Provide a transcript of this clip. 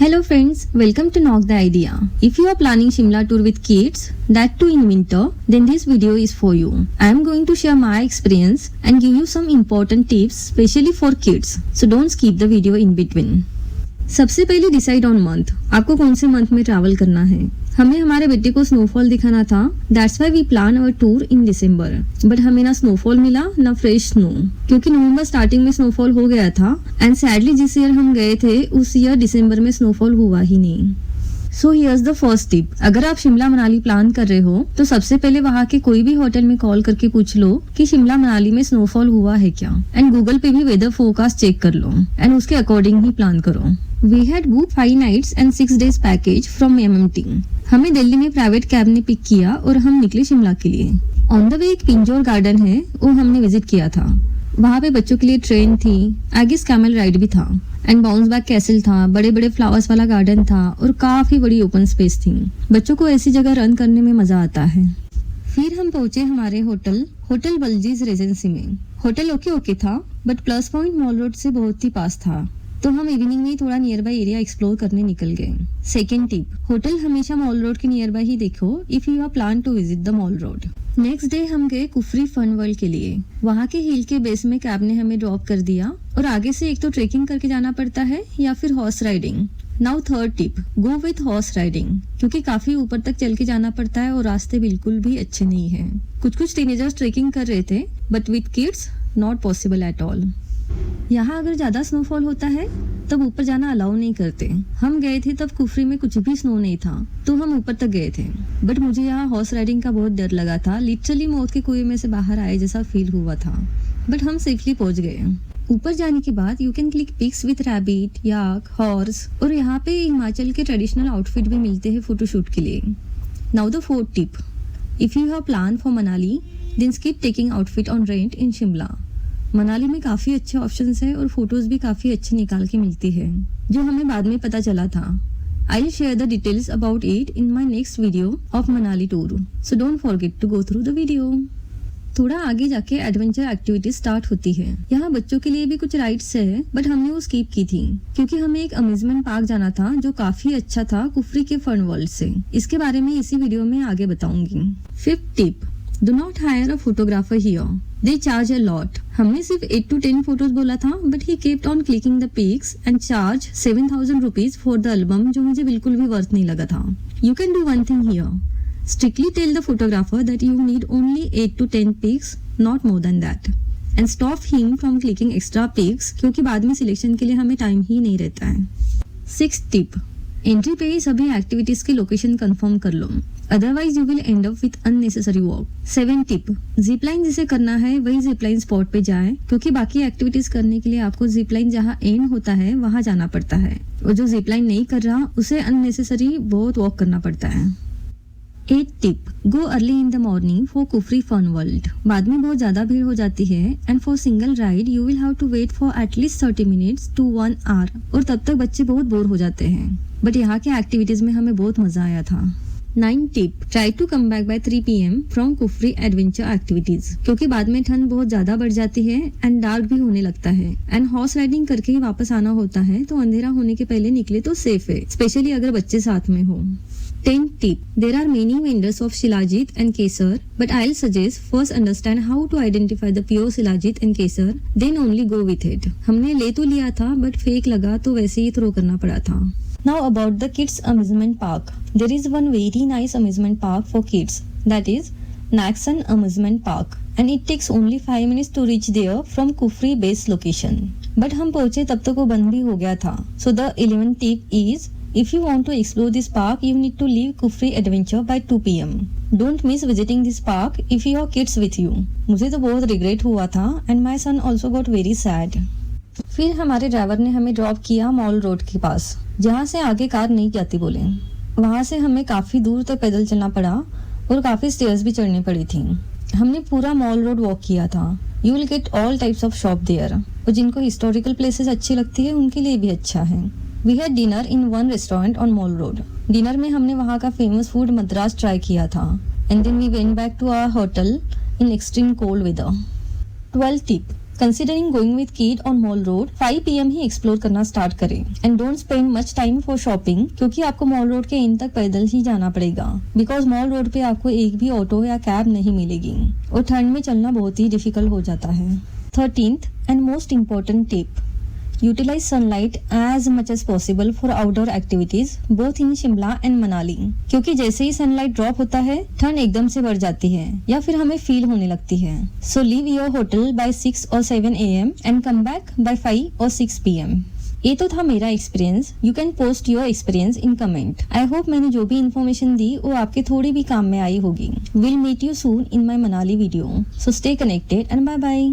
Hello friends, welcome to Knock the Idea. If you are planning Shimla tour with kids, that too in winter, then this video is for you. I am going to share my experience and give you some important tips specially for kids. So don't skip the video in between. सबसे पहले decide on month, आपको कौन से month में travel करना है। हमें हमारे बेटे को स्नोफॉल दिखाना था, that's why we plan our tour in December. But हमें ना स्नोफॉल मिला ना फ्रेश स्नो, क्योंकि नवंबर स्टार्टिंग में स्नोफॉल हो गया था एंड सैडली जिस ईयर हम गए थे उस ईयर दिसंबर में स्नोफॉल हुआ ही नहीं। So here's the first tip, अगर आप शिमला मनाली प्लान कर रहे हो तो सबसे पहले वहाँ के कोई भी होटल में कॉल करके पूछ लो कि शिमला मनाली में स्नोफॉल हुआ है क्या, एंड गूगल पे भी वेदर फोरकास्ट चेक कर लो एंड उसके अकॉर्डिंग ही प्लान करो। We had booked 5 nights and 6 days package from MMT. हमें दिल्ली में प्राइवेट कैब ने पिक किया और हम निकले शिमला के लिए। ऑन द वे एक पिंजौर गार्डन है, वो हमने विजिट किया था। वहाँ पे बच्चों के लिए ट्रेन थी, आगे कैमल राइड भी था एंड बाउंस बैक कैसल था, बड़े बड़े फ्लावर्स वाला गार्डन था और काफी बड़ी ओपन स्पेस थी। बच्चों को ऐसी जगह रन करने में मजा आता है। फिर हम पहुंचे हमारे होटल बलजीज रेजेंसी में। होटल ओके था, but plus point mall road से बहुत ही पास था, तो हम इवनिंग में थोड़ा नियर बाय एरिया एक्सप्लोर करने निकल गए। सेकेंड टिप, होटल हमेशा मॉल रोड के नियर बाय ही देखो if you are plan to visit the mall road. Next day हम गए कुफरी फन वर्ल्ड के लिए। वहाँ के हिल के बेस में कैब ने हमें ड्रॉप कर दिया और आगे से एक तो ट्रेकिंग करके जाना पड़ता है या फिर horse riding. Now third tip, go with horse riding, क्योंकि काफी ऊपर तक चल के जाना पड़ता है और रास्ते बिल्कुल भी अच्छे नहीं है। कुछ टीनेजर्स ट्रेकिंग कर रहे थे, but with kids not possible at all. यहाँ अगर ज्यादा स्नोफॉल होता है तब ऊपर जाना अलाउ नहीं करते। हम गए थे तब कुफरी में कुछ भी स्नो नहीं था, तो हम ऊपर तक गए थे। बट मुझे यहाँ हॉर्स राइडिंग का बहुत डर लगा था, लिटरली मौत के कुएं में से बाहर आए जैसा फील हुआ था। बट हम सेफली पहुंच गए। ऊपर जाने के बाद you can click pics with rabbit, yak, horse, और यहाँ पे हिमाचल के ट्रेडिशनल आउटफिट भी मिलते हैं फोटोशूट के लिए। Now the fourth tip, if you have plan for Manali then skip taking outfit on rent in Shimla. Manali में काफी अच्छे ऑप्शंस है और फोटोज भी काफी अच्छी निकाल के मिलती है, जो हमें बाद में पता चला था। I will share the details about it in my next video of Manali tour, so don't forget to go through the video. थोड़ा आगे जाके एडवेंचर एक्टिविटी स्टार्ट होती है। यहाँ बच्चों के लिए भी कुछ राइड्स है, बट हमने वो स्किप की थी क्योंकि हमें एक अम्यूजमेंट पार्क जाना था जो काफी अच्छा था कुफरी के फन वर्ल्ड से। इसके बारे में इसी वीडियो में आगे बताऊंगी। Fifth tip, Do not hire a photographer here. They charge a lot. हमने सिर्फ 8 to 10 फोटोज बोला था, but he kept on clicking the pics and charge 7,000 rupees for the album, जो मुझे बिल्कुल भी वर्थ नहीं लगा था। You can do one thing here. Strictly tell the photographer that you need only 8 to 10 pics, not more than that. And stop him from clicking extra pics, क्योंकि बाद में सिलेक्शन के लिए हमें टाइम ही नहीं रहता है। सिक्स्थ टिप, एंट्री पे ही सभी एक्टिविटीज की लोकेशन कंफर्म कर लो, otherwise you will end up with unnecessary walk. 7 tip, zipline जिसे करना है वही जिपलाइन स्पॉट पे जाए, क्योंकि बाकी एक्टिविटीज करने के लिए आपको जिपलाइन जहाँ एंड होता है वहाँ जाना पड़ता है, और जो जिपलाइन नहीं कर रहा उसे अननेसेसरी बहुत वॉक करना पड़ता है। 8 tip, go early in the morning for Kufri fun world. बाद में बहुत ज्यादा भीड़ हो जाती है and for single ride you will have to wait for at least 30 minutes to 1 hour, और तब तक बच्चे बहुत बोर हो जाते हैं। बट यहाँ के एक्टिविटीज में हमें बहुत मजा आया था। 9 tip, try to come back by 3 PM from Kufri adventure activities, क्योंकि बाद में ठंड बहुत ज्यादा बढ़ जाती है एंड डार्क भी होने लगता है एंड हॉर्स राइडिंग करके ही वापस आना होता है, तो अंधेरा होने के पहले निकले तो सेफ है, स्पेशली अगर बच्चे साथ में हो। 10 tip, there are many vendors of Shilajit and Kesar, but I'll suggest first understand how to identify the pure Shilajit and Kesar, then only go with it. हमने ले तो लिया था बट फेक लगा तो वैसे ही थ्रो करना पड़ा था। Now about the kids amusement park. There is one very nice amusement park for kids, that is Naxon Amusement Park, and it takes only 5 minutes to reach there from Kufri base location. But हम पहुंचे तब तक वो बंद भी हो गया था। So the 11th tip is, if you want to explore this park, you need to leave Kufri Adventure by 2 PM. Don't miss visiting this park if you have kids with you. मुझे तो बहुत regret हुआ था and my son also got very sad. फिर हमारे driver ने हमें drop किया मॉल रोड के पास, जहाँ से आगे कार नहीं जाती बोले। वहाँ से हमें काफी दूर तक पैदल चलना पड़ा और काफी स्टेयर्स भी चढ़नी पड़ी थी। हमने पूरा मॉल रोड वॉक किया था। You will get all types of shop there, और जिनको हिस्टोरिकल प्लेसेस अच्छी लगती है उनके लिए भी अच्छा है। We had dinner in one restaurant on mall road. Dinner में हमने वहाँ का फेमस फूड मद्रास ट्राई किया था and then we went back to our hotel in extreme cold weather. 12 tip, considering going with kid on mall road 5 PM ही explore करना start करें and don't spend much time for shopping, क्योंकि आपको mall road के and तक पैदल ही जाना पड़ेगा बिकॉज मॉल रोड पे आपको एक भी ऑटो या कैब नहीं मिलेगी और ठंड में चलना बहुत ही डिफिकल्ट हो जाता है। 13th and most important tip, utilize sunlight as much as possible for outdoor activities both in Shimla and Manali, क्योंकि जैसे ही सनलाइट ड्रॉप होता है ठंड एकदम से बढ़ जाती है या फिर हमें फील होने लगती है। So leave your hotel by 6 or 7 AM and come back by 5 or 6 PM। ये तो था मेरा experience. You can post your experience in comment. I hope मैंने जो भी इन्फॉर्मेशन दी वो आपके थोड़ी भी काम में आई होगी। Will meet you soon in my Manali video. So stay connected and bye bye.